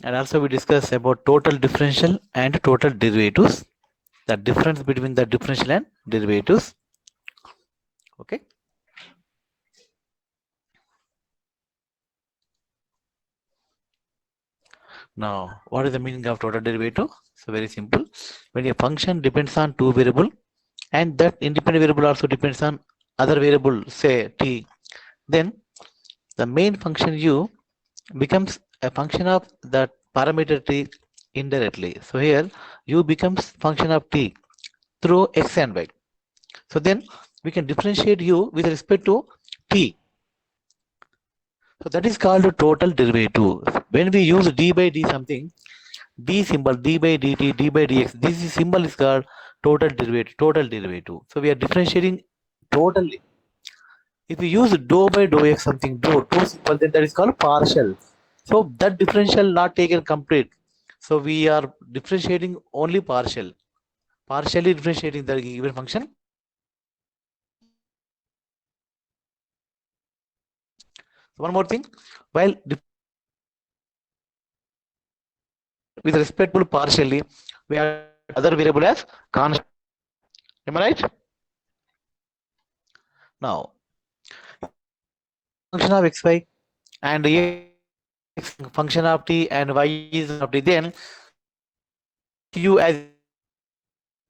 And also we discuss about total differential and total derivatives, the difference between the differential and derivatives. Okay. Now, what is the meaning of total derivative? So very simple. When a function depends on two variable and that independent variable also depends on other variable, say t, then the main function u becomes a function of that parameter t indirectly. So here u becomes function of t through x and y. So then we can differentiate u with respect to t. So that is called a total derivative. When we use d by d something, d symbol, d by dt, d by dx, this symbol is called total derivative, total derivative. So we are differentiating totally. If we use dou by dou x something, dou symbol, then that is called partial. So that differential not taken complete. So we are differentiating only partial. Partially differentiating the given function. So one more thing, while with respect to partially, we have other variable as constant. Am I right? Now, function of xy and x function of t and y is of t, then you as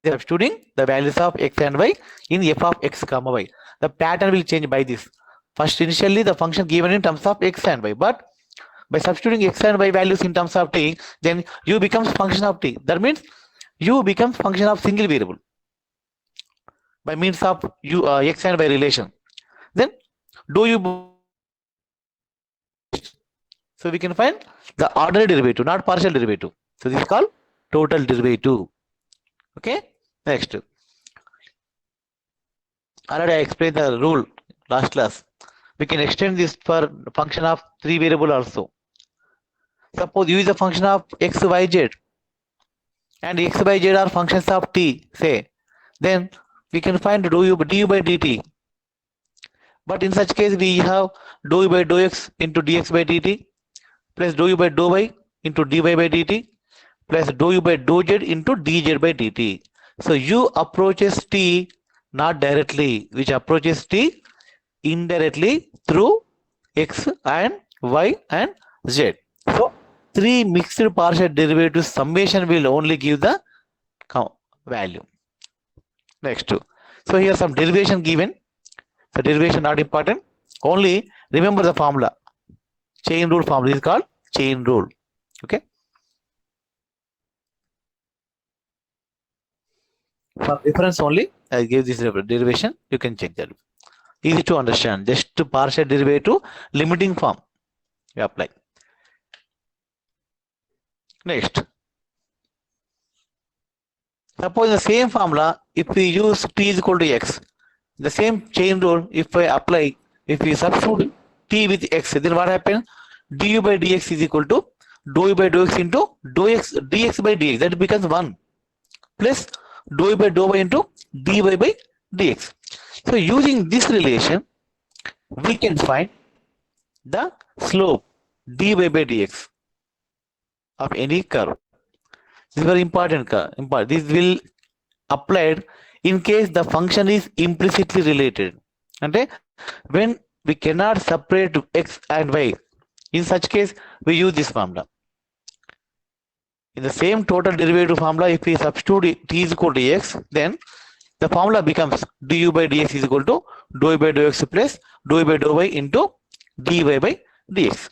substituting the values of x and y in f of x comma y. The pattern will change by this. First, initially the function given in terms of x and y, but by substituting x and y values in terms of t, then u becomes function of t. That means u becomes function of single variable by means of x and y relation. Then do you, so we can find the ordinary derivative, not partial derivative. So this is called total derivative. Okay. Next, already I explained the rule last class. We can extend this for function of three variable also. Suppose u is a function of x, y, z, and x, y, z are functions of t, say, then we can find du by dt. But in such case, we have dou by dou x into dx by dt plus dou by dou y into dy by dt plus dou by dou z into dz by dt. So u approaches t not directly, which approaches t indirectly through x and y and z. So three mixed partial derivatives summation will only give the value. Next, so here some derivation given. The derivation not important. Only remember the formula. Chain rule formula is called chain rule. Okay. For reference only, I give this derivation. You can check that. Easy to understand. Just to partial derivative limiting form. You apply. Next. Suppose the same formula, if we use t is equal to x, the same chain rule, if I apply, if we substitute t with x, then what happens? Du by dx is equal to dou by dou x into dou x dx by dx. That becomes 1 plus dou by dou y into dy by dx. So using this relation, we can find the slope dy by dx of any curve. This is very important. This will applied in case the function is implicitly related. And when we cannot separate x and y, in such case we use this formula. In the same total derivative formula, if we substitute t is equal to x, then the formula becomes du by dx is equal to dou by dou x plus dou by dou y into dy by dx.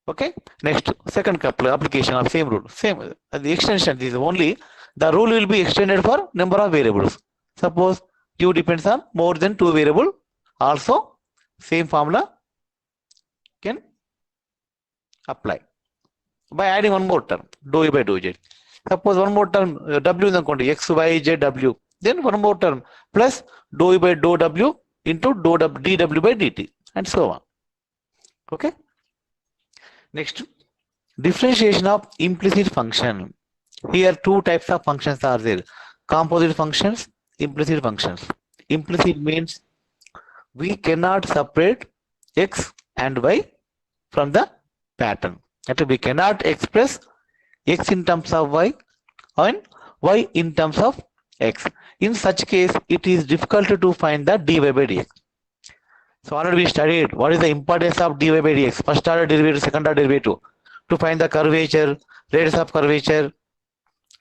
Okay. Next, second couple application of same rule. Same the extension is only the rule will be extended for number of variables. Suppose u depends on more than two variable. Also, same formula can apply by adding one more term dou by dou z. Suppose one more term w is x, y, z, w. Then one more term plus dou by dou w into dou dw by dt and so on. Okay. Next, differentiation of implicit function. Here two types of functions are there. Composite functions, implicit functions. Implicit means we cannot separate x and y from the pattern. That we cannot express x in terms of y and y in terms of x. In such case, it is difficult to find the dy by dx. So already we studied what is the importance of dy by dx, first order derivative, second order derivative, to find the curvature, radius of curvature,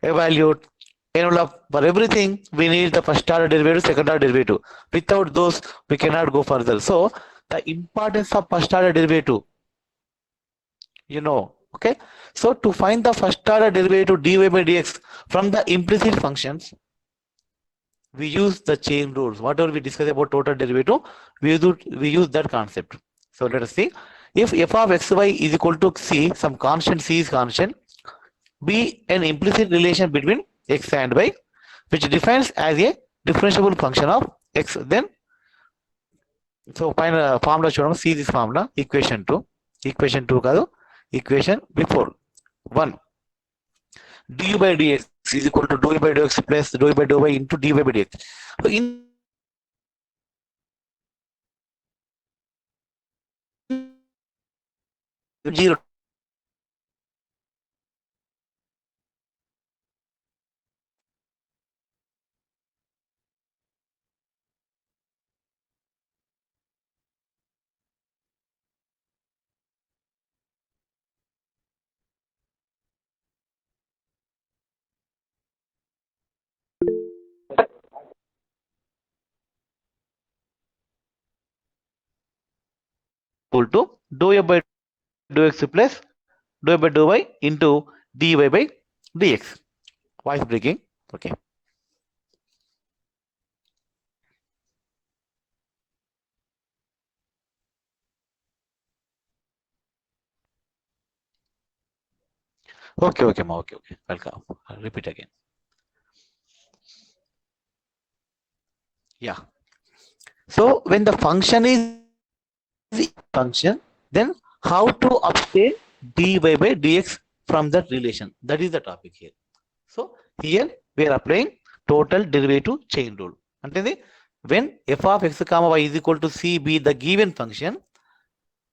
evaluate, envelope. For everything, we need the first order derivative, second order derivative. Without those, we cannot go further. So the importance of first order derivative, okay. So to find the first order derivative dy by dx from the implicit functions, we use the chain rules. Whatever we discuss about total derivative, we use that concept. So let us see. If f of xy is equal to c, some constant c is constant, be an implicit relation between x and y, which defines as a differentiable function of x. Then, so final formula చూడడం, see this formula, equation 2 కాదు, equation before 1, du by dx is equal to dou by dx plus dou by dou y into dy by dx. So in zero equal to dou f by dou x plus dou by dou y into dy by dx. Voice breaking. Okay. Okay, ma. Okay. Welcome. I'll repeat again. Yeah. So when the function is function, then how to obtain dy by dx from that relation? That is the topic here. So here we are applying total derivative chain rule. And when f of x comma y is equal to c be the given function,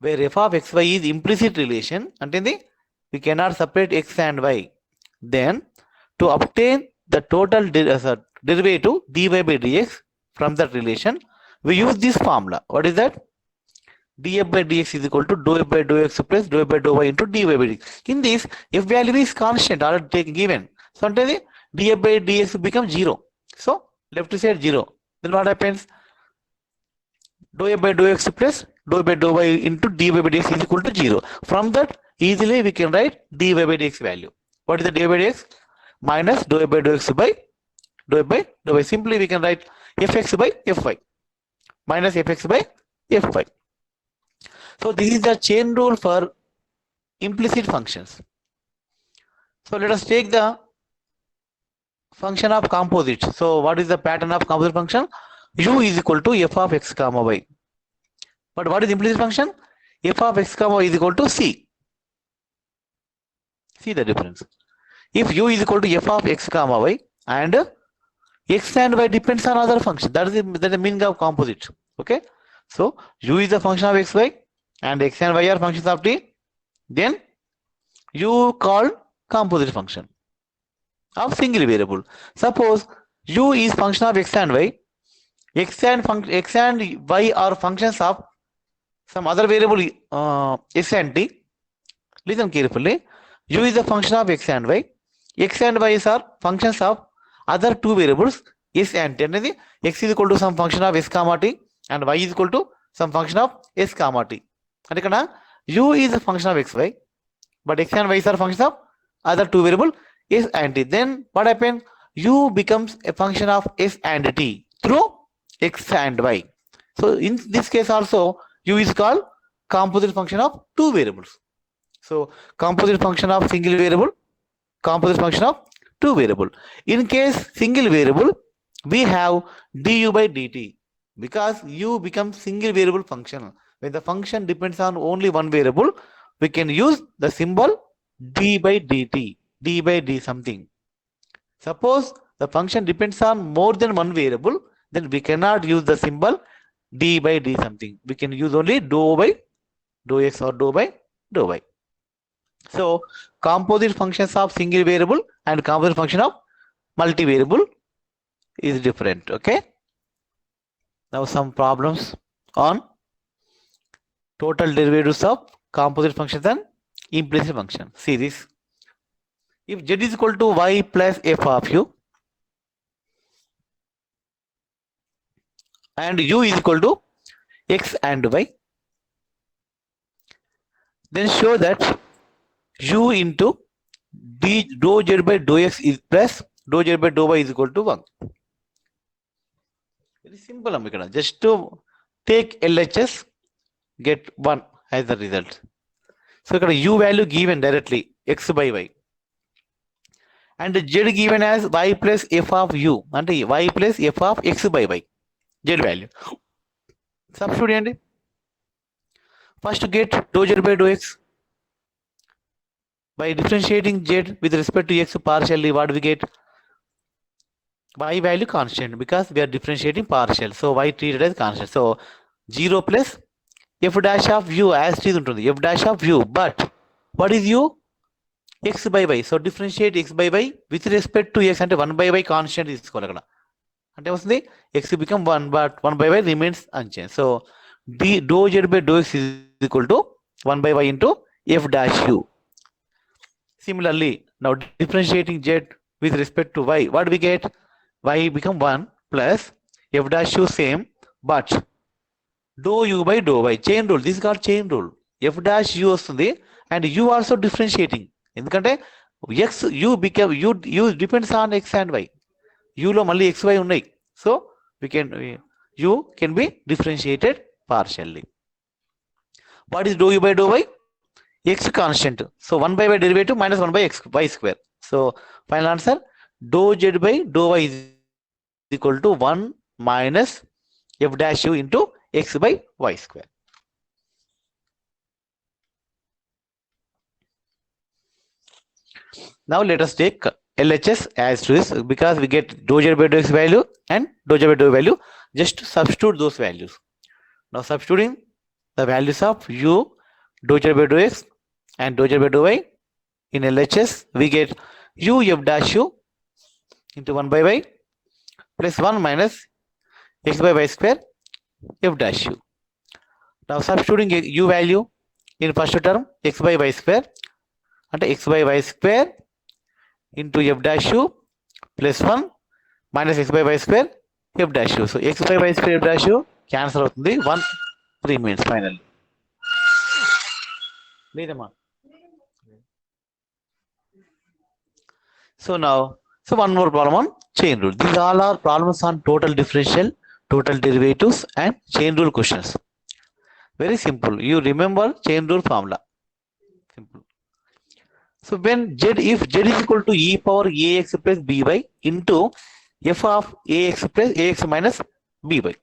where f of x y is implicit relation, and we cannot separate x and y, then to obtain the total derivative dy by dx from that relation, we use this formula. What is that? df by dx is equal to dou f by dou x plus dou f by dou y into dy by dx. In this, f value is constant or given. So df by dx becomes 0. So left side 0. Then what happens? Dou f by dou x plus dou by dou y into dy by dx is equal to 0. From that, easily we can write dy by dx value. What is the dy by dx? Minus dou f by dou x by dou f by dou y. Simply we can write fx by fy minus fx by fy. So this is the chain rule for implicit functions. So let us take the function of composite. So what is the pattern of composite function? U is equal to f of x comma y. But what is implicit function? F of x comma y is equal to c. See the difference. If u is equal to f of x comma y and x and y depends on other function, that is the meaning of composite. Okay. So u is the function of x, y, and x and y are functions of t, then u called composite function of single variable. Suppose u is function of x and y, x and y are functions of some other variable s and t. Listen carefully. U is a function of x and y. X and y are functions of other two variables s and t. And x is equal to some function of s comma t and y is equal to some function of s comma t. And u is a function of xy, but x and y are functions of other two variable s and t. Then what happens? U becomes a function of s and t through x and y. So in this case also, u is called composite function of two variables. So composite function of single variable, composite function of two variable. In case single variable, we have du by dt, because u becomes single variable function. When the function depends on only one variable, we can use the symbol d by dt, d by d something. Suppose the function depends on more than one variable, then we cannot use the symbol d by d something. We can use only dou by dou x or dou by dou y. So composite functions of single variable and composite function of multivariable is different. Okay. Now some problems on total derivatives of composite functions and implicit function. See this. If z is equal to y plus f of u and u is equal to x and y, then show that u into d dou z by dou x is plus dou z by dou y is equal to 1. Very simple. Just to take LHS, get 1 as the result. So u value given directly x by y and z given as y plus f of u and y plus f of x by y, z value. Substitute first get dou z by dou x. By differentiating z with respect to x partially, what we get? Y value constant, because we are differentiating partial. So y treated as constant. So 0 plus f dash of u as it is untundi, f dash of u, but what is u? X by y. So differentiate x by y with respect to x ante 1 by y constant తీసుకోవాలి అక్కడ. అంటే వస్తుంది x become 1 but 1 by y remains unchanged. So d dou z by dou x is equal to 1 by y into f dash u. Similarly, now differentiating z with respect to y, what we get? Y become 1 plus f dash u same, but dou u by dou y, chain rule. This is called chain rule. F dash u వస్తుంది and u also differentiating. ఎందుకంటే x u become u depends on x and y. u లో మళ్ళీ x y ఉన్నాయి. So we can u can be differentiated partially. What is dou u by dou y? X constant. So 1 by y derivative minus 1 by x y square. So final answer, dou z by dou y is equal to 1 minus f dash u into x by y square. Now let us take LHS as it is, because we get dou z by dou x value and dou z by dou y value. Just substitute those values. Now substituting the values of u, dou z by dou x and dou z by dou y in LHS, we get u f dash u into 1 by y plus 1 minus x by y square f dash u. Now substituting u value in first term x by y square and x by y square into f dash u plus 1 minus x by y square f dash u. So x by y square f dash u cancel అవుతుంది, 1 remains finally. లేదమ్మా. So now, so one more problem on chain rule. These all are problems on total differential, total derivatives and chain rule questions. Very simple. You remember chain rule formula. Simple. So when if z is equal to e power ax plus by into f of ax plus ax minus by.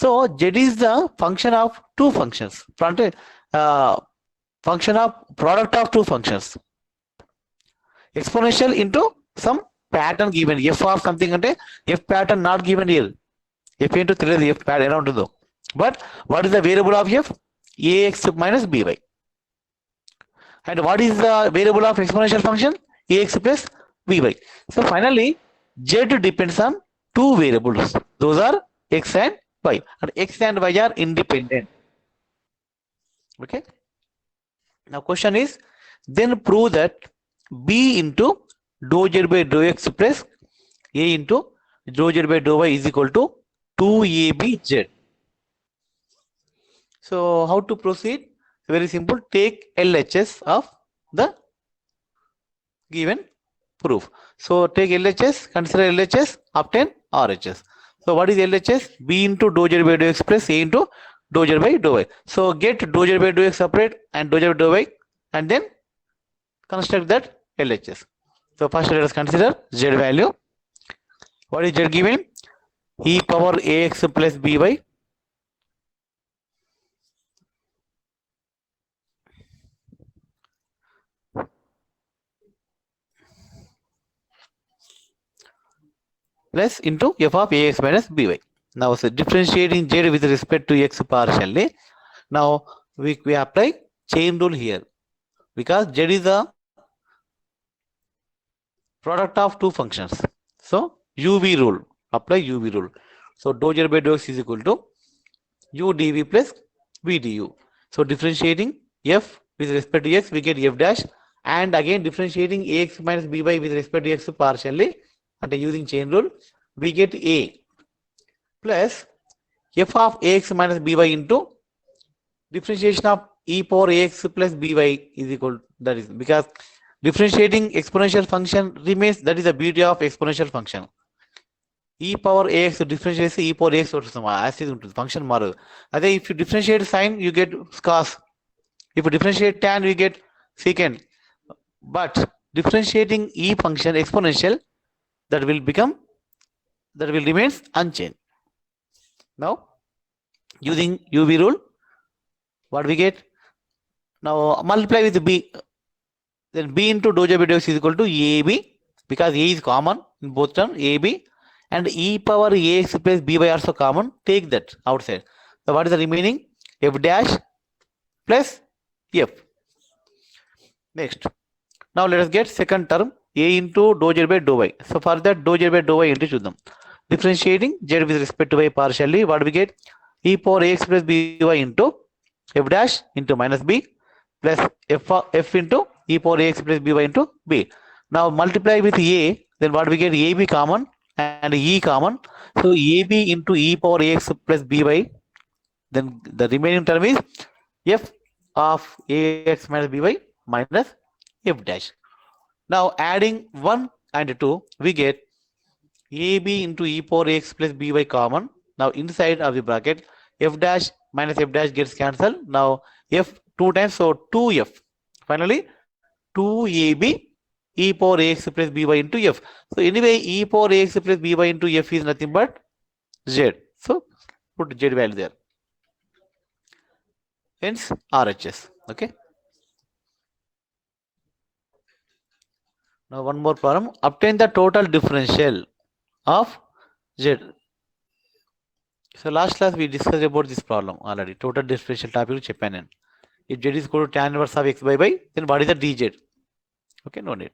So z is the function of two functions. Function of product of two functions. Exponential into some pattern given. F of something ante f pattern not given here. F into 3 f pattern ఎలా ఉంటుందో. But what is the variable of f? ax minus by. And what is the variable of exponential function? Ax plus by. So finally, z depends on two variables. Those are x and y. And x and y are independent. Okay. Now question is, then prove that b into dou z by dou x plus a into dou z by dou y is equal to 2abz. So how to proceed? Very simple. Take LHS of the given proof. So take LHS, consider LHS, obtain RHS. So what is LHS? B into dou z by dou x plus a into dou z by dou y. So get dou z by dou x separate and dou z by dou y and then construct that LHS. So first let us consider z value. What is z given? E power ax plus by plus into f of ax minus by. Now so differentiating z with respect to x partially. Now we apply chain rule here. because z is the product of two functions. So uv rule, apply uv rule. So dou z by dou x is equal to u dv plus v du. So differentiating f with respect to x, we get f dash, and again differentiating ax minus by with respect to x partially, and using chain rule, we get a plus f of ax minus by into differentiation of e power ax plus by is equal, that is because differentiating exponential function remains, that is the beauty of exponential function. e power ax differentiate e power ax as is ఉంటుంది, function మారదు. అదే if you differentiate sin you get cos, if you differentiate tan you get secant, but differentiating e function exponential, that will remains unchanged. Now using uv rule, what we get now, multiply with b, then b into dou z by dou x is equal to ab, because a is common in both terms, ab, and e power ax plus by also common, take that outside. So what is the remaining? F dash plus f. Next, now let us get second term, a into dou z by dou y. So for that dou z by dou y into చూద్దాం. Differentiating z with respect to y partially, what we get? E power ax plus by into f dash into minus b plus f into e power ax plus by into b. Now multiply with a, then what we get? ab common and e common. So ab into e power ax plus by, then the remaining term is f of ax minus by minus f dash. Now adding 1 and 2, we get ab into e power ax plus by common. Now inside of the bracket, f dash minus f dash gets cancelled. Now f 2 times, so 2f. Finally 2ab e power ax plus by into f. So anyway, e power ax plus by into f is nothing but z. So put z value there. Hence RHS. Okay. Now one more problem. Obtain the total differential of z. So last class we discussed about this problem already. Total differential topic చెప్పాను నేను. If z is equal to tan inverse of x by y, then what is the dz? Okay, no need.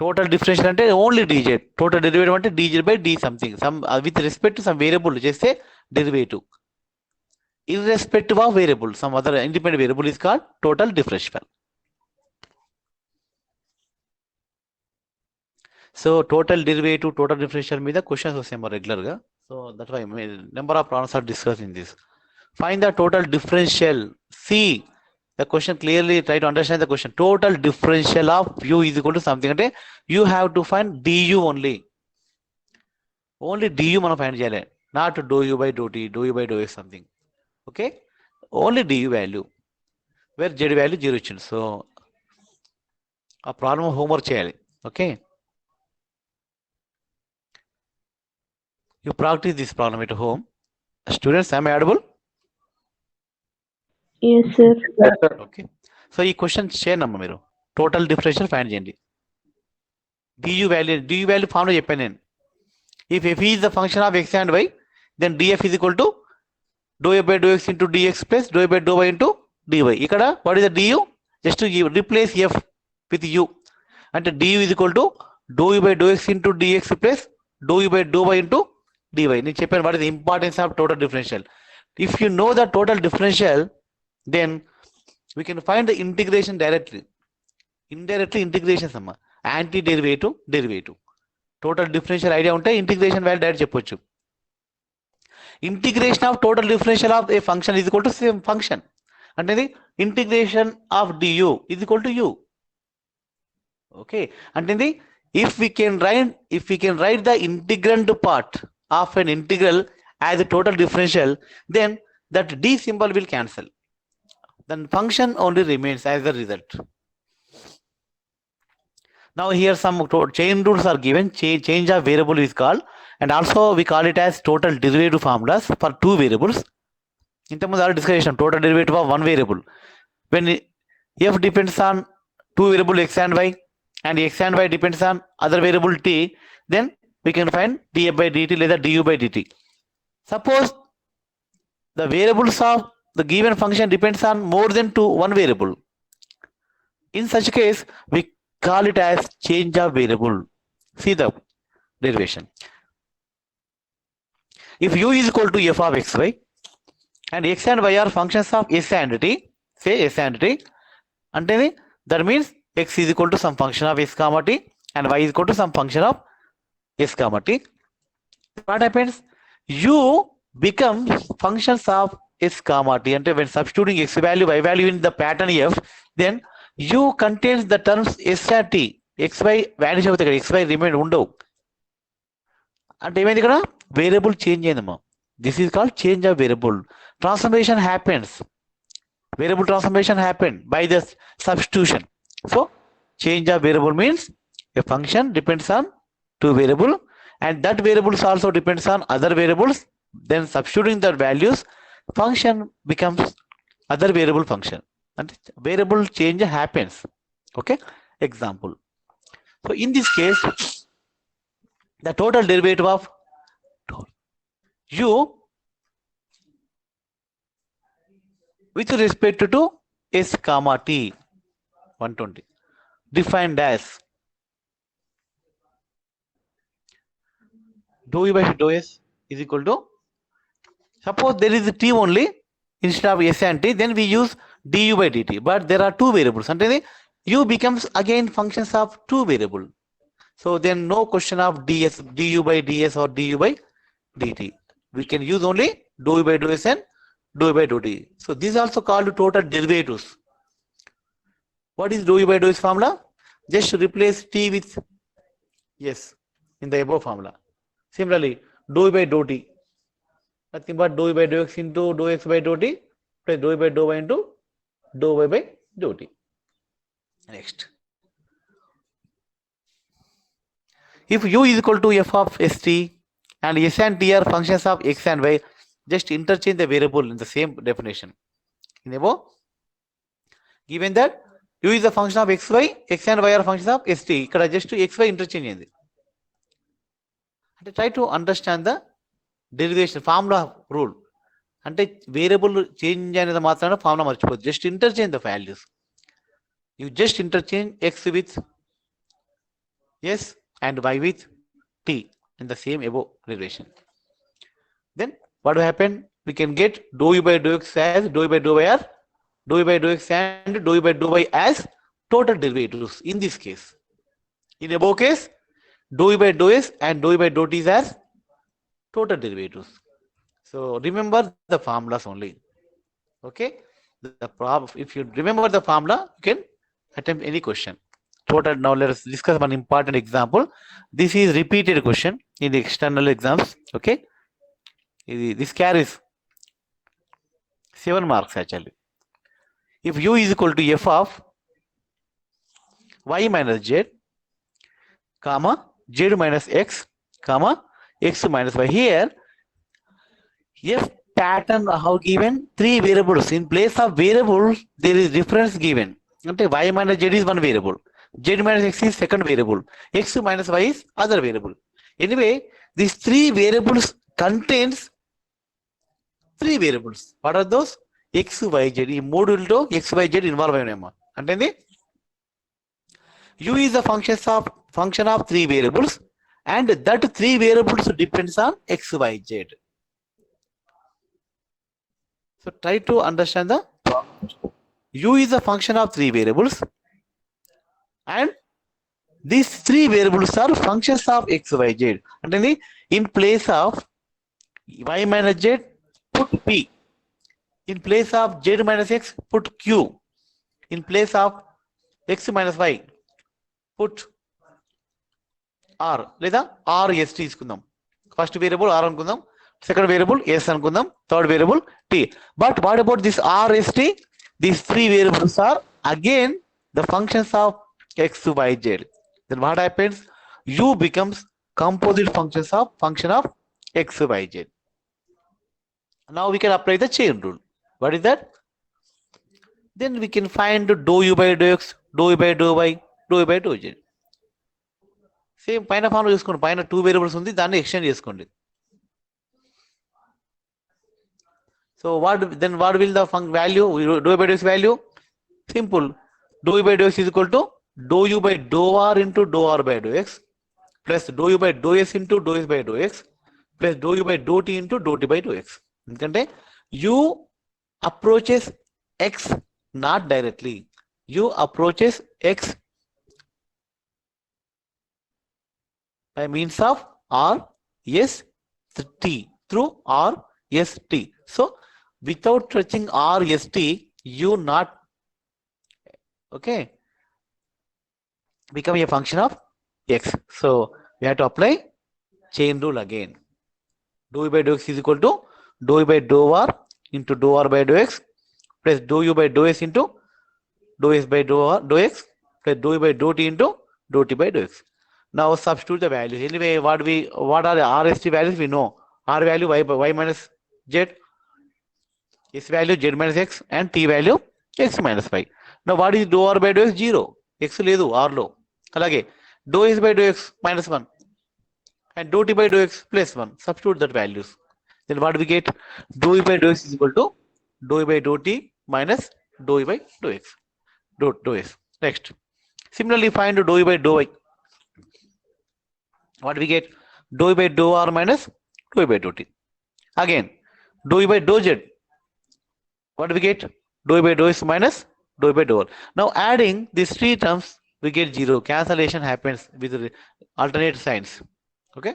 Total differential అంటే only dz. Total derivative అంటే dz by d something. Some with respect to some variable చేస్తే derivative. Irrespective of variable, some other independent variable is called total differential. So total derivative, total differential మీద questions వస్తాయి regular గా. So that's why number of problems are discussed in this. Find the total differential. See the question clearly, try to understand the question. Total differential of u is equal to something అంటే you have to find du only. Only du మనం find చేయాలి, not dou u by dou t, dou u by dou x something. Okay, only du value, where z value 0 ఇచ్చింది. So ఆ problem homework చేయాలి. Okay, you practice this problem at home. Students, am I audible? Yes, sir. Okay, so ఈ question చేయనమ్మా మీరు. Total differential find చేయండి. du value formula చెప్పాను నేను. If f is the function of x and y, then df is equal to dou f by dou x into dx plus dou f by dou y into dy. ఇక్కడ what is the du? Just to replace f with u. అంటే du is equal to dou u by dou x into dx plus dou u by dou y into dy. నేను చెప్పాను what is the importance of total differential. If you know the total differential, then we can find the integration directly. Indirectly integration అమ్మా, anti derivative. Total differential idea ఉంటే integration value direct చెప్పొచ్చు. Integration of total differential of a function is equal to same function అంటే integration of du is equal to u. Okay, అంటే if we can write the integrand part of an integral as a total differential, then that d symbol will cancel, then function only remains as a result. Now here some chain rules are given. Change of variable is called, and also we call it as total derivative formulas for two variables. ఇంతకుముందు already discuss చేసాం total derivative of one variable. When f depends on two variable x and y, and x and y depends on other variable t, then we can find df by dt లేదా du by dt. Suppose the variables of the given function depends on more than one variable. In such case, we call it as change of variable. See the derivation. If u is equal to f of xy and x and y are functions of s and t, say s and t, and that means x is equal to some function of s comma t and y is equal to some function of s comma t. What happens? U becomes functions of s comma t, and when substituting x value, y value in the pattern f, then u contains the terms s and t. xy vanish అవుతాయి ఇక్కడ, xy remain ఉండవు. అంటే ఏమైంది ఇక్కడ? Variable change అయిందమ్మా. This is called change of variable. Transformation happens. Variable transformation happened by the substitution. So change of variable means a function depends on two variable and that variables also depends on other variables. Then substituting the values, function becomes other variable function and variable change happens. Okay, example. So in this case, the total derivative of u with respect to s comma t 120 defined as dou u by dou s is equal to, suppose there is t only instead of s and t, then we use du by dt, but there are two variables and then u becomes again functions of two variable. So then no question of ds, du by ds or du by dt. We can use only dou u by dou s and dou by dou t. So this is also called total derivatives. What is dou by dou s formula? Just replace t with yes in the above formula. Similarly, dou by dou t, nothing but dou by dou x into dou x by dou t plus dou by dou y into dou y by dou t. Next, if u is equal to f of st and s and t are functions of x and y, just interchange the variable in the same definition. In above, given that u is a function of xy, x and y are functions of st, ikkada just xy interchange అయింది. అంటే try to understand the derivation formula rule. అంటే variable change అనేది మాత్రమే formula మర్చిపోద్దు. Just interchange the values. You just interchange x with s and y with t in the same above relation. Then what will happen? We can get dou u by dou x as dou u by dou y or dou u by dou x and dou u by dou y as total derivatives in this case. In above case, dou u by dou s and dou u by dou t is as total derivatives. So remember the formulas only. Okay. The problem, if you remember the formula, you can attempt any question. Total. Now let us discuss one important example. This is repeated question in the external exams. Okay. This carries 7 marks actually. If u is equal to f of y minus z, comma z minus x, comma x minus y. Here, f pattern how given? 3 variables. In place of variables, there is difference given. Y minus z is one variable. Z minus x is second variable. X minus y is other variable. Anyway, these 3 variables contains 3 variables. What are those? X, y, z. ఈ మూడులో x, y, z involve అయినాయమ్మా. అంటే u is a function of 3 variables and that 3 variables depends on x, y, z. So try to understand the u is a function of 3 variables and these 3 variables are functions of x, y, z. అంటే in place of y minus z, put p. In place of z minus x, put q. In place of x minus y, put r. లేదా r s తీసుకుందాం. First variable r అనుకుందాం, second variable s అనుకుందాం, third variable t. But what about this r s t? These 3 variables are again the functions of x, y, z. Then what happens? U becomes composite function of x, y, z. Now we can apply the chain rule. What is that? Then we can find dou u by dou x, dou u by dou y, dou u by dou z. Same పైన formula చూసుకోండి. పైన 2 variables ఉంది, దాన్ని extend చేసుకోండి. So what will the value, dou by dou x value? Simple. Dou by dou x is equal to dou u by dou r into dou r by dou x plus dou u by dou s into dou s by dou x plus dou u by dou t into dou t by dou x. ఎందుకంటే u approaches x not directly. u approaches x by means of r s t, through r s t. So without touching r s t, u not, okay, become a function of x. So we have to apply chain rule again. Dou by dou x is equal to dou by dou r into dou r by dou x plus dou u by dou s into dou s by dou r dou x plus dou u by dou t into dou t by dou x. Now substitute the values. Anyway, what are the RST values? We know r value y minus z, s value z minus x, and t value x minus y. Now what is dou r by dou x? 0. x లేదు r లో. అలాగే dou s by dou x minus 1 and dou t by dou x plus 1. Substitute that values. Then what we get? Dou e by dou x is equal to dou e by dou t minus dou e by dou x. Dou s. Next. Similarly, find dou e by dou y. What we get? Dou e by dou r minus dou e by dou t. Again, dou e by dou z. What we get? Dou e by dou s minus dou e by dou r. Now adding these three terms, we get 0. Cancellation happens with alternate signs. Okay.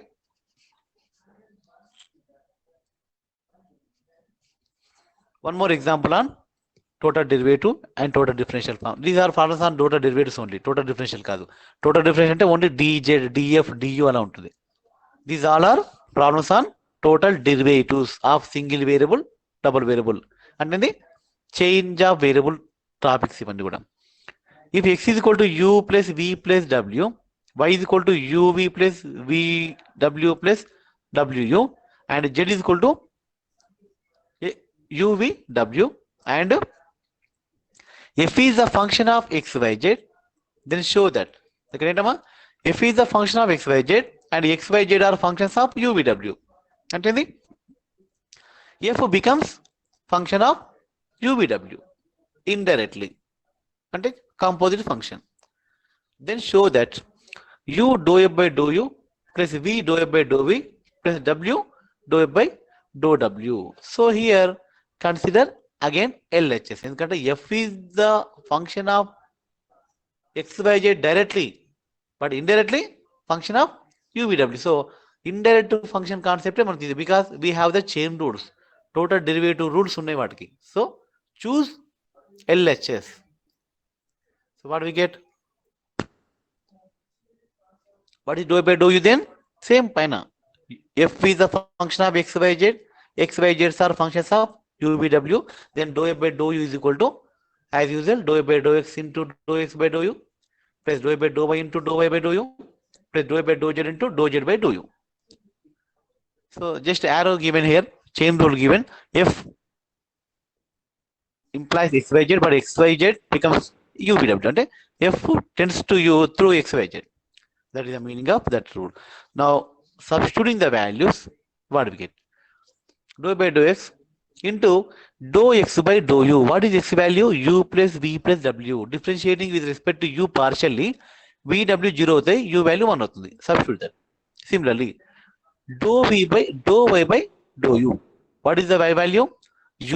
One more example on total derivative and total differential form. These are formulas on total derivatives only. Total differential కాదు. Total differential అంటే only dz, df, du అలా ఉంటుంది. These all are problems on total derivatives of single variable, double variable. అంటే change of variable topics ఇవన్నీ కూడా. If x is equal to u plus v plus w, y is equal to uv plus vw plus wu, and z is equal to uvw, and f is a function of xyz, then show that f is a function of xyz and xyz are functions of uvw. అంటే f becomes function of uvw indirectly, అంటే composite function. Then show that u dou f by dou u plus v dou f by dou v plus w dou f by dou w. So here consider again LHS, ఎందుకంటే f is the function of xyz directly but indirectly function of uvw. So indirect function concept మనకి ఇది, because we have the chain rules, total derivative rules ఉన్నాయి వాటికి. So choose LHS. So what we get? What is dou by dou u then? Same paina. F is a function of xyz, xyz's are functions of uvw, then dou f by dou u is equal to, as usual, dou f by dou x into dou x by dou u plus dou f by dou y into dou y by dou u plus dou f by dou z into dou z by dou u. So just arrow given here, chain rule given. F implies xyz, but xyz becomes uvw, అంటే f tends to u through xyz. That is the meaning of that rule. Now substituting the values, what we get? Dou by dou x into dou x by dou u. What is x value? U plus v plus w. Differentiating with respect to u partially, vw 0 అవుతాయి, u value 1 అవుతుంది. Substitute that. Similarly, dou v by dou y by dou u. What is the y value?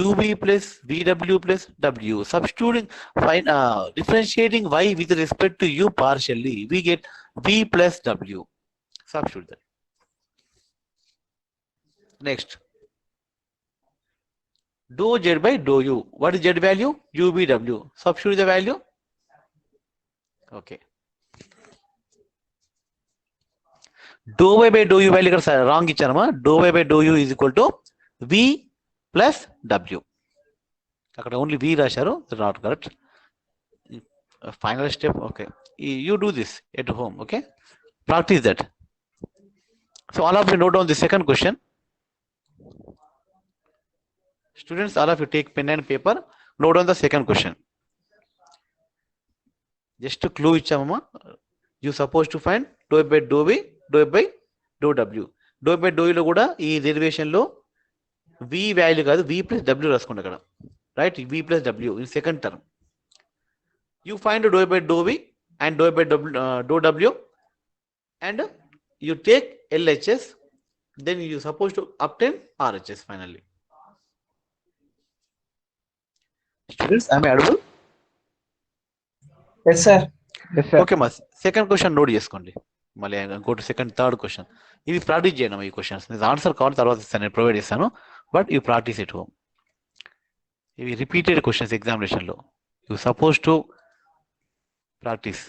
uv plus vw plus w. Substituting, differentiating y with respect to u partially, we get v plus w. Substitute that. Next, dou z by dou u. What is z value? uvw. Substitute the value. Okay. Dou y by dou u value ఇక్కడ wrong ఇచ్చారమ్మా. Dou y by dou u is equal to v plus w. అక్కడ only v రాశారు, not correct. Final step. Okay, you do this at home. Okay, practice that. So all of you note down the second question. Students, all of you take pen and paper, note down the second question. Just to clue ఇచ్చామమ్మా. You supposed to find dou f by dou v, dou f by dou w. Dou f by dou u లో కూడా ఈ derivation లో v value కాదు, v plus w రాసుకోండి అక్కడ, right? v plus w in second term. You find dou by dou v and dou by dou w, and you take LHS, then you supposed to obtain RHS finally. Students, am I audible? Yes, sir. Yes, sir. Okay, mas. Second question note చేసుకోండి. మళ్ళీ go to second, third question. ఇవి practice చేయడం ఈ questions. నేను answer కావాలి తర్వాత ఇస్తాను, నేను ప్రొవైడ్ చేస్తాను, but you practice at home. ఇవి రిపీటెడ్ క్వశ్చన్స్ ఎగ్జామినేషన్లో, you suppose to practice.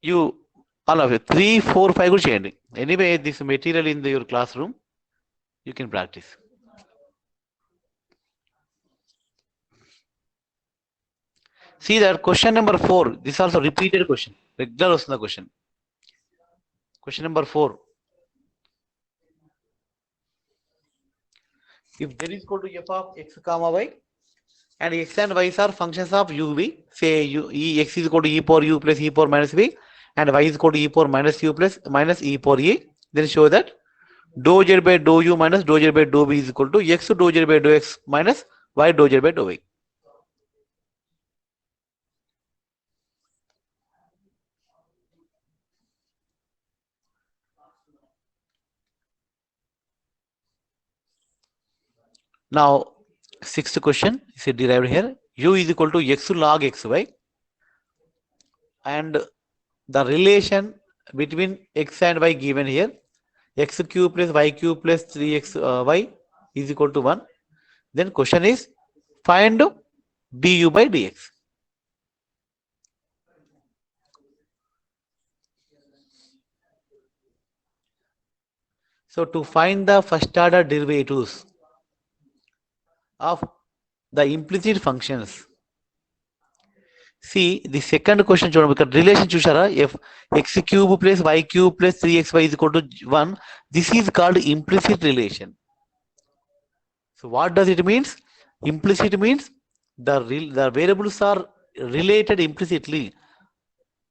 You అలా 3, 4, 5 కూడా చేయండి. Anyway this material in your class room, you can practice. See that question number 4, this also repeated question, regular వస్తున్న question. Question number 4. If there is equal to f of x comma y and x and y are functions of u v, say x is equal to e power u plus e power minus v and y is equal to e power minus u plus minus e power e, then show that dou z by dou u minus dou z by dou v is equal to x dou z by dou x minus y dou z by dou y. Now, sixth question is derived here. U is equal to x log xy, and the relation between x and y given here, x cube plus y cube plus 3xy is equal to 1. Then question is find du by dx. So to find the first order derivatives of the implicit functions, see the second question చూడండి, ఇక్కడ relation చూసారా? f x cube plus y cube plus 3xy is equal to 1. This is called implicit relation. So what does it means? Implicit means the variables are related implicitly.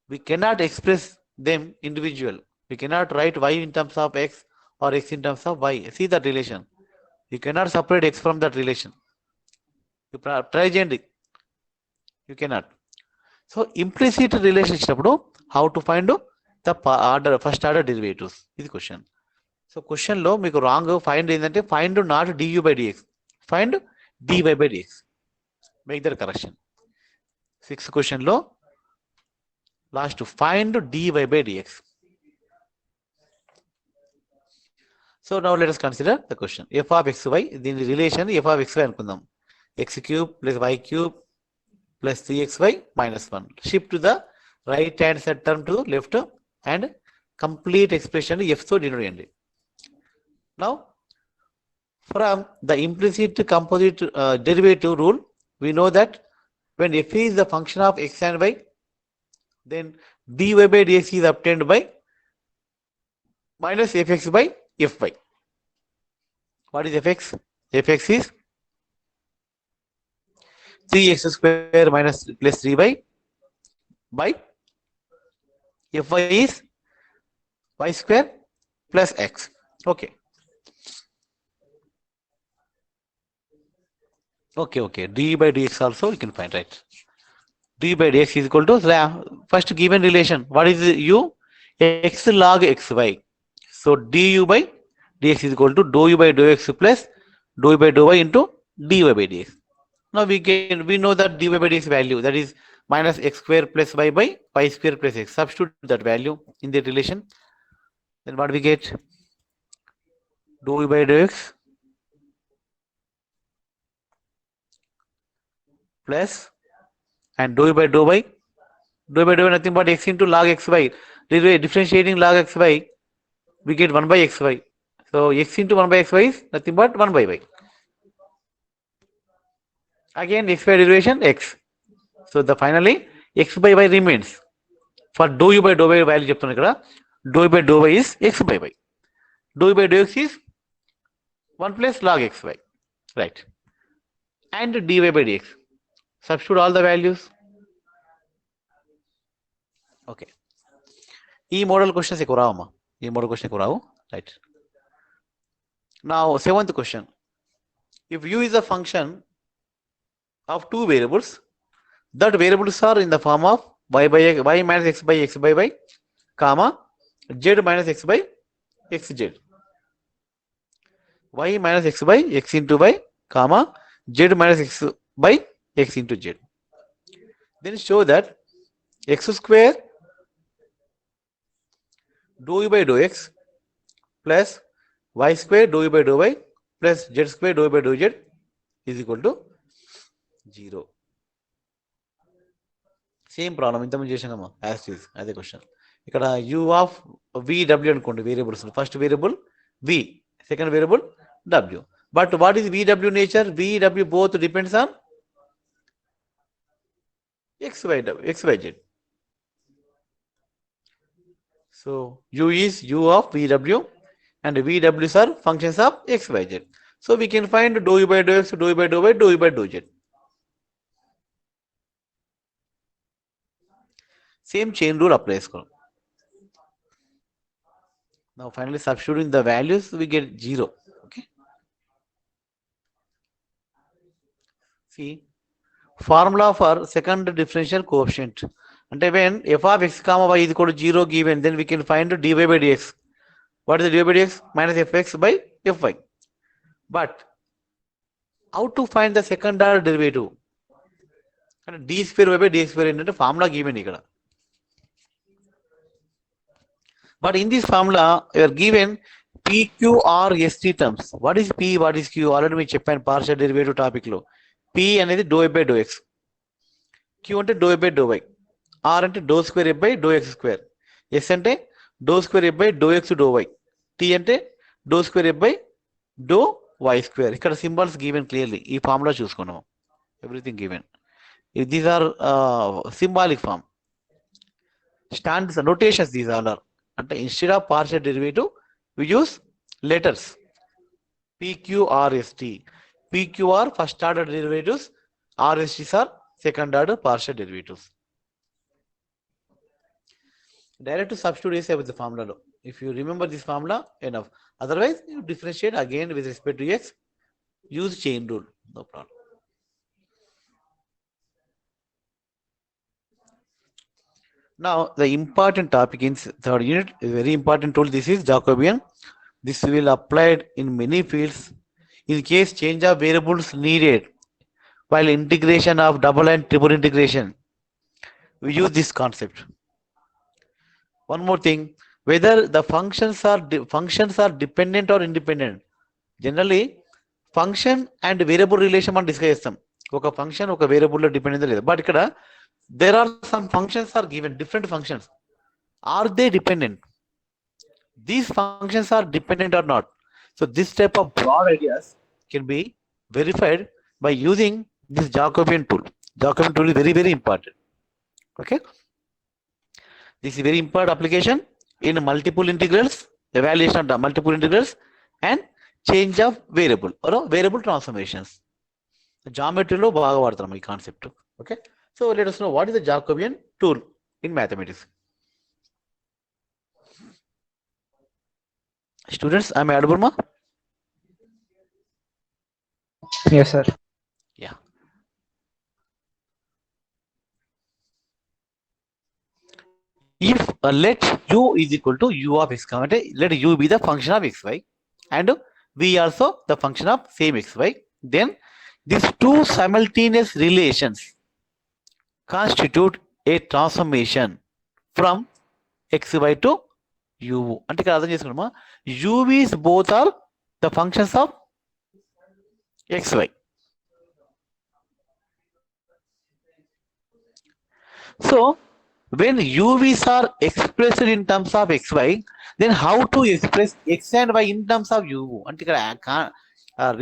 We cannot express them individual. We cannot write y in terms of x or x in terms of y. See that relation. You cannot separate x from that relation. You try చేయండి, you cannot. So implicit relation ఇచ్చినప్పుడు how to find the first order derivatives, ఇది question. So question లో మీకు wrong find ఏంటంటే find not du by dx, find dy by dx. Make that correction. Sixth question లో last find dy by dx. So now let us consider the question. f of xy, దీని relation f of xy అనుకుందాం. x cube plus y cube plus 3xy minus 1. Shift to the right hand side term to left and complete expression f తో denote చేయండి. Now from the implicit composite derivative rule, we know that when f is the function of x and y, then dy by dx is obtained by minus fx by fy. What is fx? Fx is 3x square minus plus 3y by fy is y square plus x. Okay. Okay. d by dx also you can find, right? d by dx is equal to first given relation. What is u? X log xy. So du by dx is equal to dou u by dou x plus dou u by dou y into dy by dx. Now we know that dy by dx value, that is minus x square plus y by y square plus x. Substitute that value in the relation. Then what we get? Dou u by dou x plus and dou u by dou y. Dou u by dou y nothing but x into log xy. Differentiating log xy, we get 1 by xy. So x into 1 by xy is nothing but 1 by y. Again xy derivation x. So the finally x by y remains. For dou u by dou y value చెప్తున్నాను ఇక్కడ, dou u by dou y is x by y. Dou u by dou x is 1 plus log xy, right? And dy by dx. Substitute all the values. Okay. ఈ model questions ఎక్కువ రావమ్మా, ఈ model question ఎక్కువ రావు, right? Now, seventh question. If u is a function of two variables, that variables are in the form of y by x, y minus x by y, comma, z minus x by xz. Y minus x by x into y, comma, z minus x by x into z. Then show that x square dou u by dou x plus y square dou u by dou y plus z square dou u by dou z is equal to 0. Same problem ఇంతకుముందు చేసామమ్మా as is అదే question. ఇక్కడ u of vw అనుకోండి variables. First variable v, second variable w. But what is vw nature? vw both depends on xyz. So u is u of vw and vw's are functions of xyz. So we can find dou u by dou x, dou u by dou y, dou u by dou z. Same chain rule applies. Now finally substituting the values, we get 0. Okay. See, formula for second differential coefficient. And when f of x comma y is equal to 0 given, then we can find dy by dx. What is the dy by dx? Minus fx by fy. But how to find the second order derivative? And d square y by dx square into formula given here. But in this formula, you are given p, q, r, s, t terms. What is p? What is q? Already we checked partial derivative topic lo. P అనేది dou by dou x. Q అంటే dou by dou y. R అంటే dou square f by dou x square. S అంటే dou square f by dou x dou y. T అంటే dou square f by dou y square. ఇక్కడ symbols given clearly. ఈ formula చూసుకున్నాము. Everything given. These are symbolic form. Stands notations these all are. అంటే instead of partial derivative, we use letters. P, Q, R, S, T. P, Q are first order derivatives. R, S, T are second order partial derivatives. Direct to substitute is with the formula. If you remember this formula, enough. Otherwise, you differentiate again with respect to x. Use chain rule. No problem. Now, the important topic in third unit is very important tool. This is Jacobian. This will applied in many fields. In case change of variables needed while integration of double and triple integration, we use this concept. One more thing, whether the functions are dependent or independent. Generally, function and variable relation మనం discuss చేస్తాం. ఒక function ఒక variable లో dependent లేదు. But ఇక్కడ there are some functions are given, different functions. Are they dependent? These functions are dependent or not? So this type of broad ideas can be verified by using this Jacobian tool. Jacobian tool is very, very important. Okay. This is very important application in multiple integrals, evaluation of the multiple integrals and change of variable or variable transformations. Geometry lo baga vaadtaram ee concept. Okay. So let us know what is the Jacobian tool in mathematics. Students, am I audible, ma? Yes, sir. Yeah. If let u is equal to u of x, let u be the function of xy and v also the function of same xy, then these two simultaneous relations constitute a transformation from xy to u. అంటే ఇక్కడ అర్థం చేసుకున్నామా, u's both are the functions of xy. So when u's are expressed in terms of xy, then how to express x and y in terms of u? అంటే ఇక్కడ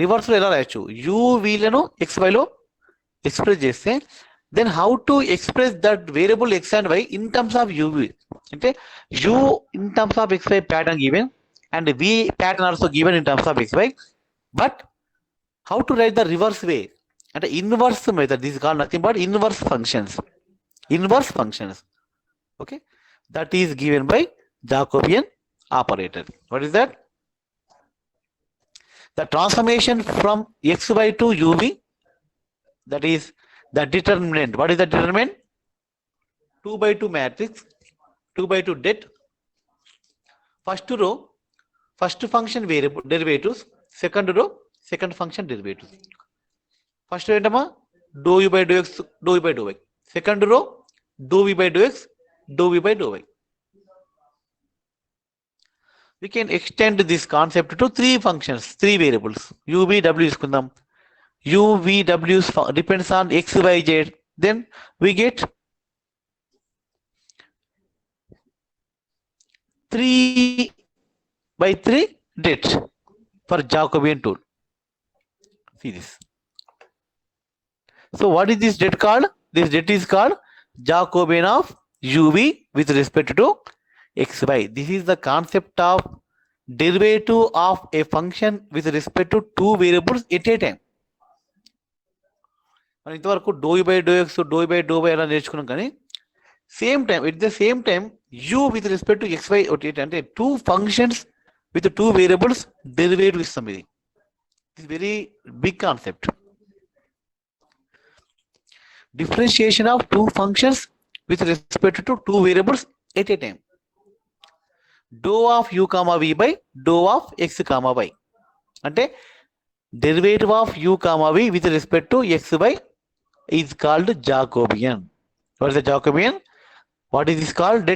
reverse లో ఎలా రాయొచ్చు, u vలను xy లో express చేస్తే then how to express that variable x and y in terms of u? అంటే u in terms of xy pattern given and v pattern also given in terms of xy, but how to write the reverse way? అంటే inverse method. This is called nothing but inverse functions. Inverse functions. Okay, that is given by Jacobian operator. What is that? The transformation from xy to uv, that is the determinant. What is the determinant? 2 by 2 matrix, 2 by 2 det. First row, first function variable derivatives, second row, second function derivatives. First row ఏంటమ్మా dou u by dou x, dou v by dou y. Second row dou v by dou x, dou v by dou y. We can extend this concept to three functions, three variables. u, v, w తీసుకుందాం. u, v, w depends on x, y, z. Then we get 3 by 3 det for Jacobian tool. See this. So what is this det called? This det is called Jacobian of uv with respect to xy. This is the concept of derivative of a function with respect to two variables at a time. మనం ఇంతవరకు dou by dou x dou by dou by ఎలా నేర్చుకున్నాం, కానీ same time at the same time you with respect to x y అంటే two functions with two variables derivative ఇస్తాం. ఇది it's very big concept. Differentiation of two functions with respect to two variables at a time. Dou of u comma v by dou of x comma y. అంటే derivative of u comma v with respect to xy is called Jacobian. What is the Jacobian? What is this called?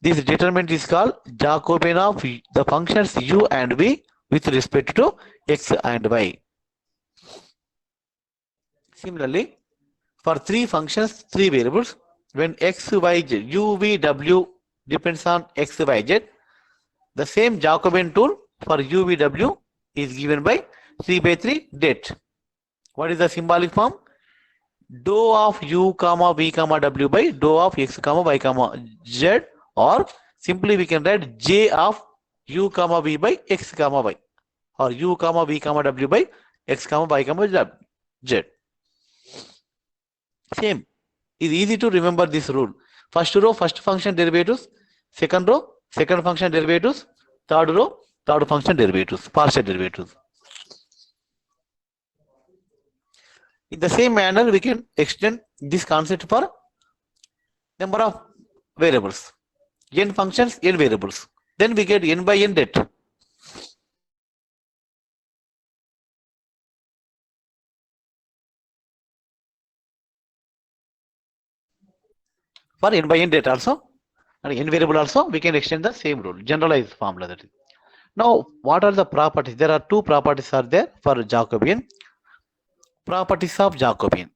This determinant is called Jacobian of the functions u and v with respect to x and y. Similarly, for three functions, three variables, when x, y, z, u, v, w depends on x, y, z, the same Jacobian tool for u, v, w is given by 3 by 3 det. What is the symbolic form? Dou of u comma v comma w by dou of x comma y comma z, or simply we can write j of u comma v by x comma y, or u comma v comma w by x comma y comma z. Same. It's easy to remember this rule. First row, first function derivatives. Second row, second function derivatives. Third row, third function derivatives, partial derivatives. In the same manner, we can extend this concept for number of variables. N functions, n variables. Then we get n by n det. For n by n det also, and n variable also, we can extend the same rule, generalized formula that is. Now, what are the properties? There are two properties are there for Jacobian. Properties of Jacobian.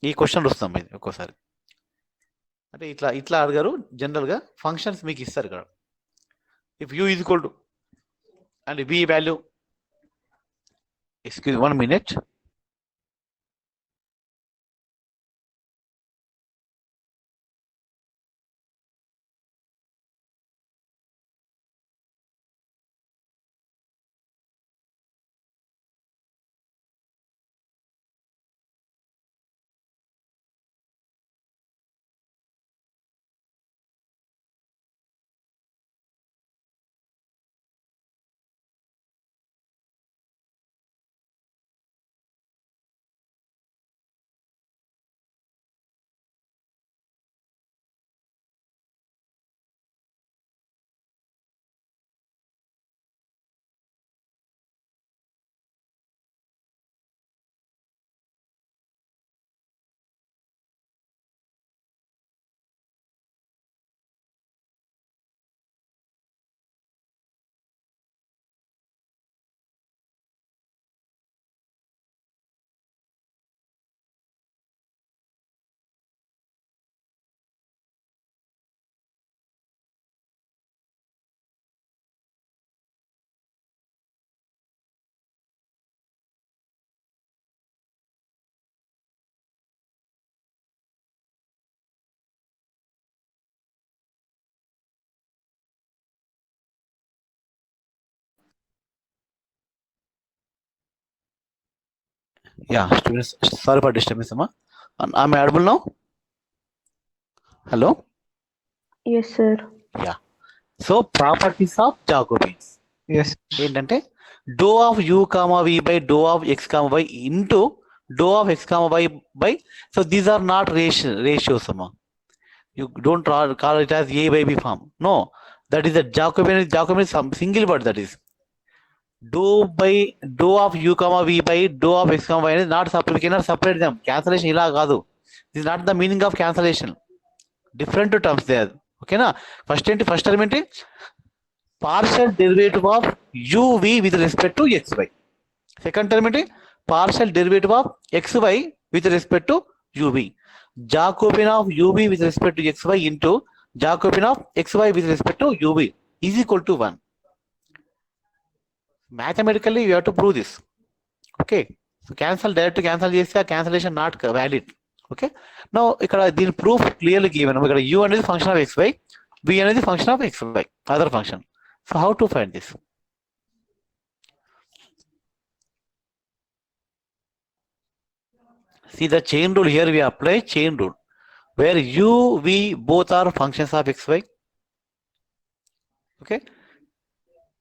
ఈ question వస్తాం ఇది ఒక్కోసారి. అంటే ఇట్లా అడిగారు, జనరల్గా functions మీకు ఇస్తారు ఇక్కడ. If you is equal to and v value, excuse 1 minute. Yeah, students, sorry for disturbance, Amma. I'm audible now? Hello? Yes, sir. Yeah. So, properties of Jacobians. Yes. ఏంటంటే dou of u comma v by dou of x comma y into dou of x comma y by, so these are not ratios. You don't call it as a by b form. No, that is a Jacobian is some single word, that is dou by dou of u comma v by dou of x comma y is not separate. We cannot separate them. Cancellation ila kaadu. This is not the meaning of cancellation. Different terms there. Okay na? First element partial derivative of uv with respect to xy. Second term partial derivative of xy with respect to uv. Jacobian of uv with respect to xy into Jacobian of xy with respect to uv is equal to 1. Mathematically you have to prove this. Okay, so direct cancel chesthe cancellation not valid. Okay, now ikkada din proof clearly given. Ikkada u అనేది function of xy, v అనేది function of xy, other function. So how to find this? See the chain rule here, we apply chain rule where u, v both are functions of xy. Okay,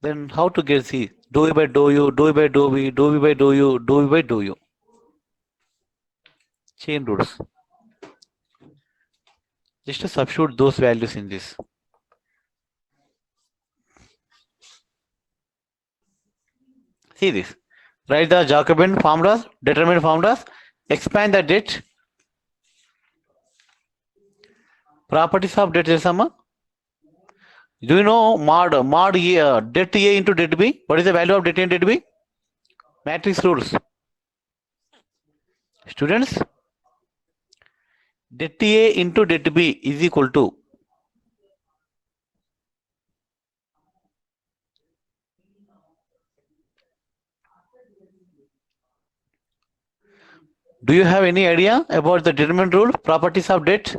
then how to get, see, dou v by dou u, dou v by dou v, dou v by dou u, dou v by dou u. Chain rules. Just to substitute those values in this. See this. Write the Jacobian formulas, determinant formulas, expand the debt. Properties of debt is some. Do you know mod A, debt A into debt B? What is the value of debt A and debt B? Matrix rules. Students, debt A into debt B is equal to do you have any idea about the determinant rule, properties of debt?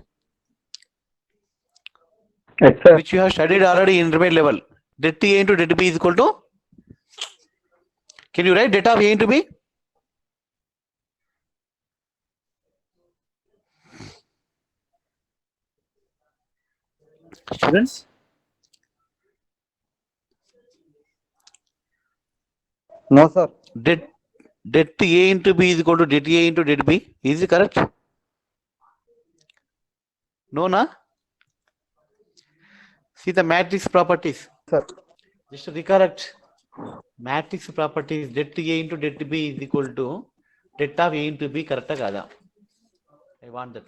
Yes, sir. Which you have studied already in intermediate level. Debt A into debt B is equal to? Can you write debt of A into B? Students? No, sir. Debt A into B is equal to debt A into debt B. Is it correct? No, na? See the matrix properties. Sir. Just to recollect, matrix properties, debt A into debt B is equal to debt of A into B. Correct kada? I want that.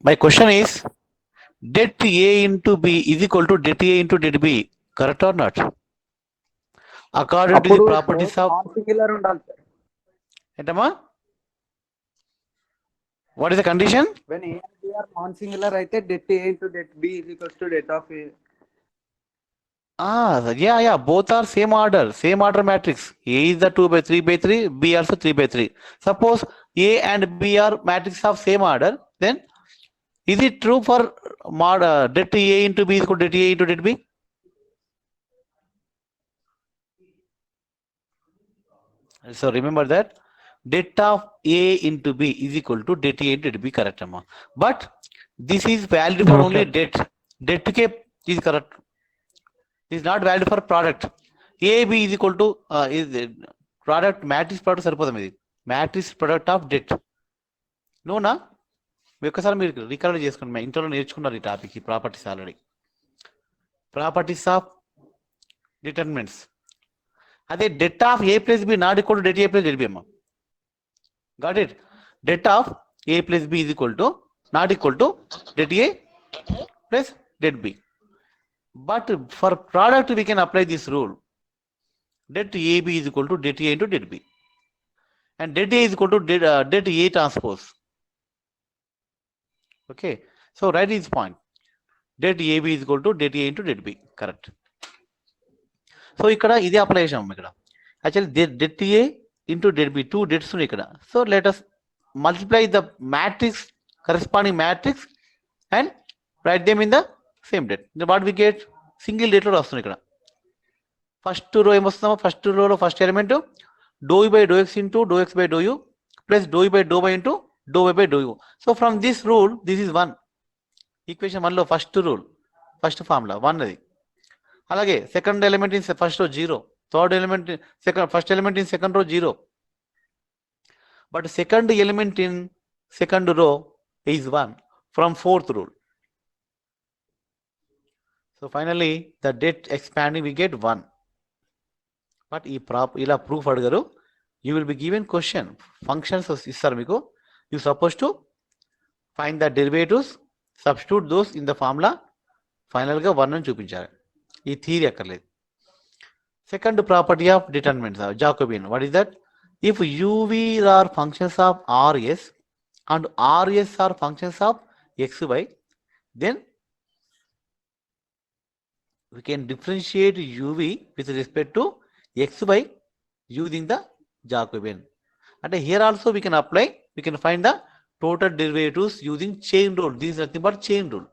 My question is, debt A into B is equal to debt A into debt B. Correct or not? According to the properties of singular undali sir. Entama? What is the condition? When A and B are non-singular, అయితే debt A into debt B is equals to debt of A. Yeah, both are same order matrix. A is the 2 by 3 by 3, B also 3 by 3. Suppose A and B are matrix of same order, then is it true for debt A into B is equal to debt A into debt B? So remember that debt of A into B is equal to debt A into debt B, correct? But this is valid for only debt. Debt is correct. Is not valid for product. A B is equal to is product matrix product సరిపోతుంది ఇది matrix product of debt. నోనా ఒక్కసారి మీరు record చేసుకోండి, మా ఇంట్లో నేర్చుకున్నారు ఈ topic, ఈ properties already. Properties of determinants. అదే det of A plus B not equal to det A plus det B అమ్మా. Got it? Det of A plus B is equal to not equal to det A plus det B. But for product we can apply this rule. Debt AB is equal to debt A into debt B, and debt A is equal to debt A transpose. Okay, so write this point. Debt AB is equal to debt A into debt B. Correct. So ikkada ide apply chesam ikkada. Actually debt A into debt B, two debts ఉన్నాయి ikkada. So let us multiply the matrix, corresponding matrix, and write them in the same debt. What we get? Single debt లో వస్తుంది ఇక్కడ. First row ఏమొస్తుందో, first రోలో first element dou u by dou x into dou x by dou u plus dou u by dou y into dou y by dou u. So from this rule, this is 1. Equation 1 లో first rule, first formula 1 అది. అలాగే second element in first row 0, third element first element in second row 0, but second element in second row is 1 from fourth rule. So finally the det expanding we get 1. But ఇలా proof అడగరు, you will be given question functions ఇస్తారు మీకు, you supposed to find the derivatives, substitute those in the formula, final గా 1 అని చూపించాలి. ఈ theory అక్కర్లేదు. Second property of determinants of Jacobian, what is that? If uv are functions of rs and rs are functions of xy, then we can differentiate uv with respect to xy using the Jacobian. And here also we can apply, we can find the total derivatives using chain rule. This is nothing but chain rule.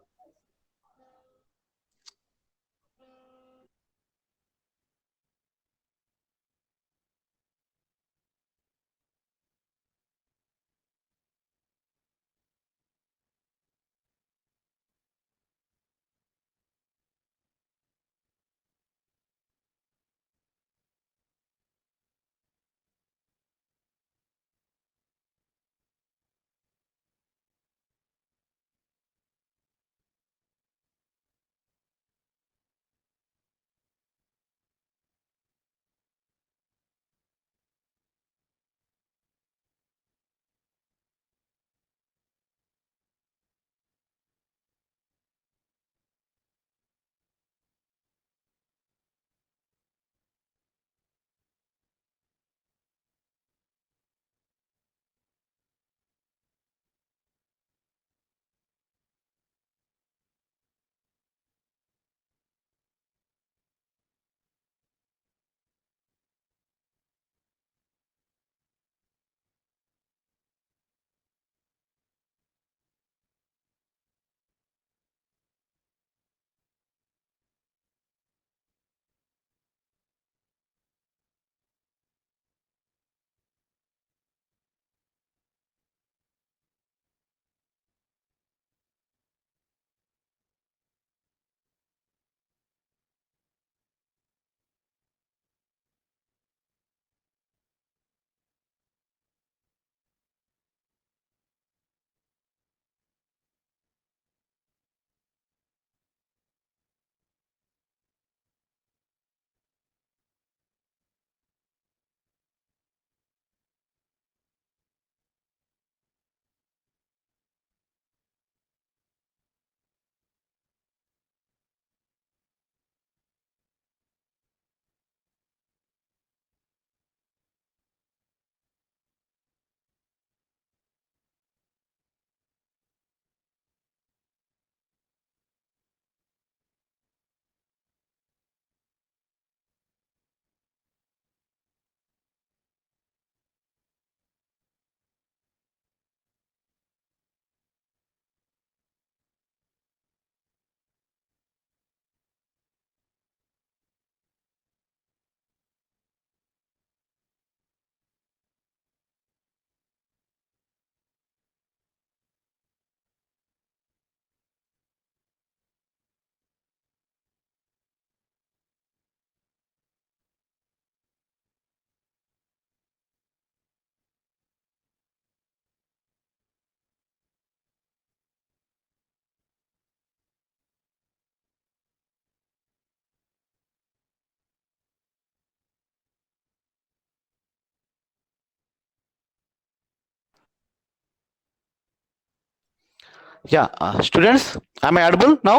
Yeah, students, am I audible now?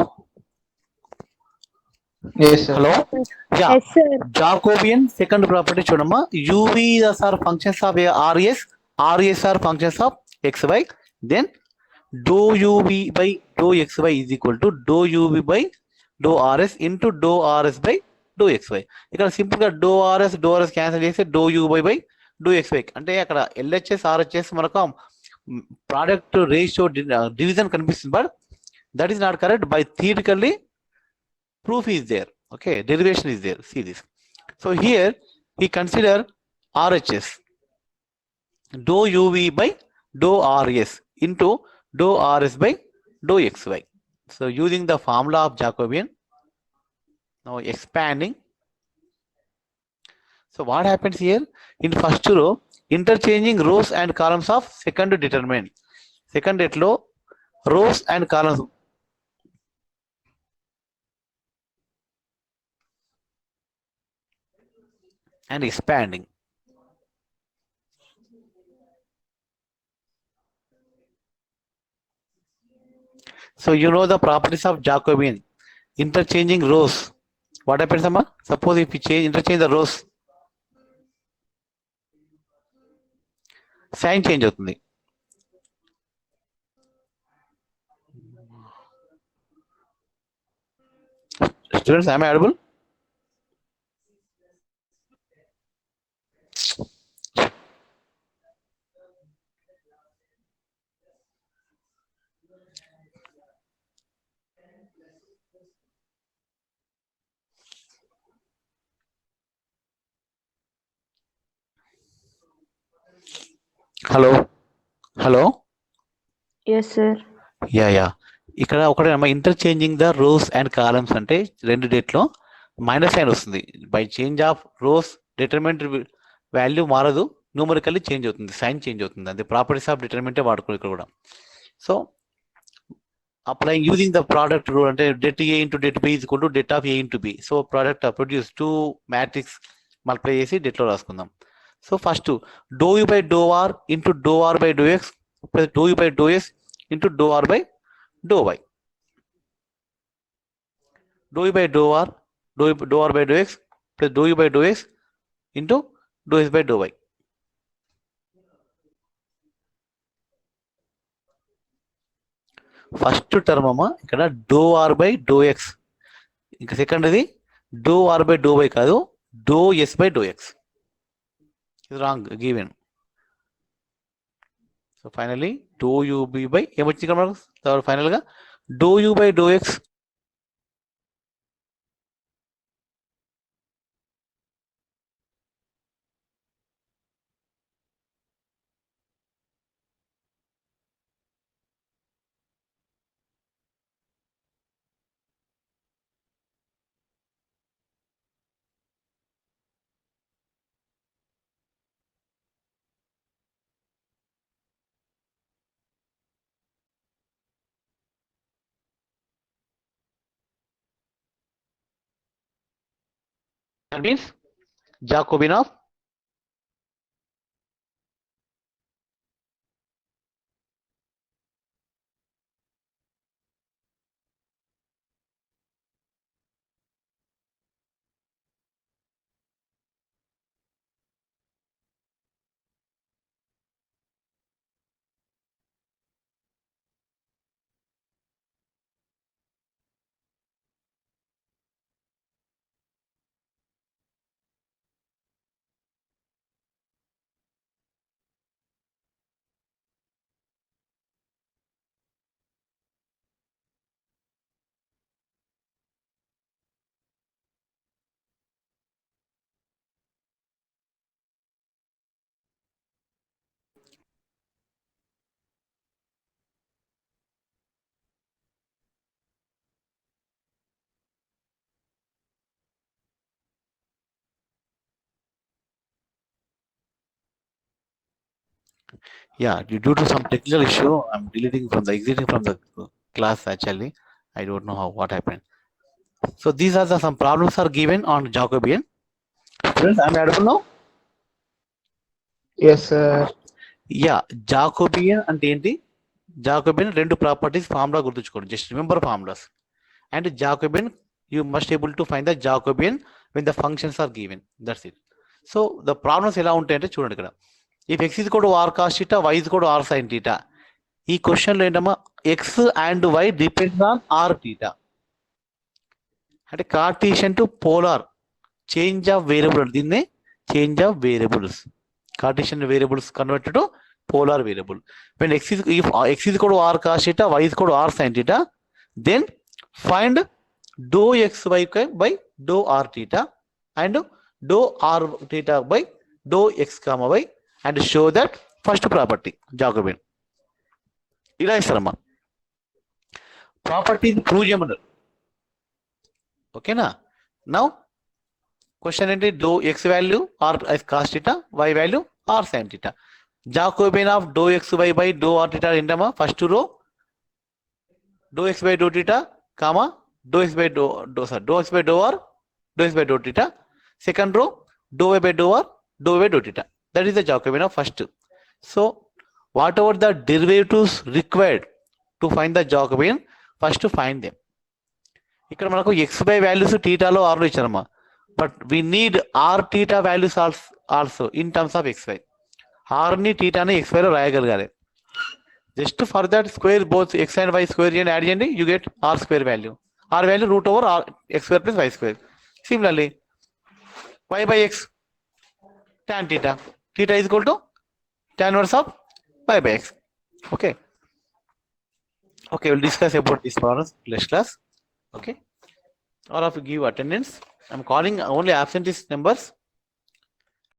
Yes, sir. Hello? Yeah. Yes, sir. Jacobian second property చూడమ్మా, UVs are functions of RS, RS are functions of XY, then dou UV by dou XY is equal to dou UV by dou RS into dou RS by dou XY. ఇక్కడ simple గా dou RS cancel చేస్తే dou UV by dou XY, అంటే అక్కడ LHS RHS మనకు product ratio division కనిపిస్తుంది, but that is not correct. By theoretically proof is there, okay, derivation is there. See this. So here we consider RHS, dou UV by dou RS into dou RS by dou XY. So using the formula of Jacobian, now expanding. So what happens here? In first row, interchanging rows and columns of second determinant. Second row, rows and columns and expanding. So you know the properties of Jacobian. Interchanging rows. What happens, Amma? Suppose if we interchange the rows, sign change అవుతుంది. Students, am I audible? Hello. Yes, sir. Yeah ఇక్కడ ఒకటే interchanging the rows and columns అంటే రెండు డేట్లో minus sign వస్తుంది. By change of rose determinant value మారదు, numerically change అవుతుంది, sign change అవుతుంది. అది ప్రాపర్టీస్ ఆఫ్ డిటర్మినెంటే వాడుకోవాలి ఇక్కడ కూడా. So applying using the product rule అంటే det A into det B is equal to det of A into B. So product produce two matrix multiply చేసి det లో రాసుకుందాం. So first dou U by dou R into dou R by dou X plus dou U by dou S into dou R by dou Y. Dou U by dou R, dou R by dou X plus dou U by dou S into dou S by dou Y. First term అమ్మ ఇక్కడ dou r by dou x, ఇంకా second ఇది dou r by dou y కాదు, dou s by dou x. ఇది wrong given. So finally dou UB by ఏమొచ్చింది ఇక్కడ మనకు final గా dou u by dou x that means Jacobian of due to some technical issue, I'm exiting from the class actually. I don't know what happened. So these are some problems are given on Jacobian. Friends, I'm audible now? Yes, sir. Jacobian అంటే ఏంటి? Jacobian రెండు properties formula గుర్తుంచుకోండి. Just remember formulas. And Jacobian you must able to find the Jacobian when the functions are given. That's it. So the problems ఎలా ఉంటాయంటే చూడండి ఇక్కడ. If x is equal to r cos theta, y is equal to r sin theta. ఈ క్వశ్చన్లో ఏంటమ్మా x and y depends on r theta. అంటే Cartesian to polar change of variable, దీన్నే change of variables. Cartesian variables converted to polar variable. When x is equal to r cos theta, y is equal to r sin theta, then find dou xy by dou r theta and dou r theta by dou x comma y and show that first property Jacobian. ఇలా ఇస్తారమ్మా. Property prove చేయమన్నారు. ఓకేనా? Now question ఏంటి? Dou x value r cos theta, y value r sin theta. Jacobian of dou x y by dou r theta ఏంటమ్మా? First row dou x by dou theta comma dou x by dou x by dou r dou x by dou theta. Second row dou y by dou r dou by dou theta. That is the Jacobian of first. So whatever the derivatives required to find the Jacobian, first find them. ఇక్కడ మనకు x by values థీటాలో ఆర్లో ఇచ్చారమ్మా. But we need r theta values also in terms of x y. ఆర్ని థీటాని x వైలో రాయగలగాలి. Just for that square both x and y square చేయండి, యాడ్ చేయండి, you get r square value. R value root over r x square plus y square. Similarly y by x tan theta. Theta is equal to tan inverse of y by x. Okay. Okay, we'll discuss about this for next class. Okay. All of you give attendance. I'm calling only absentee numbers.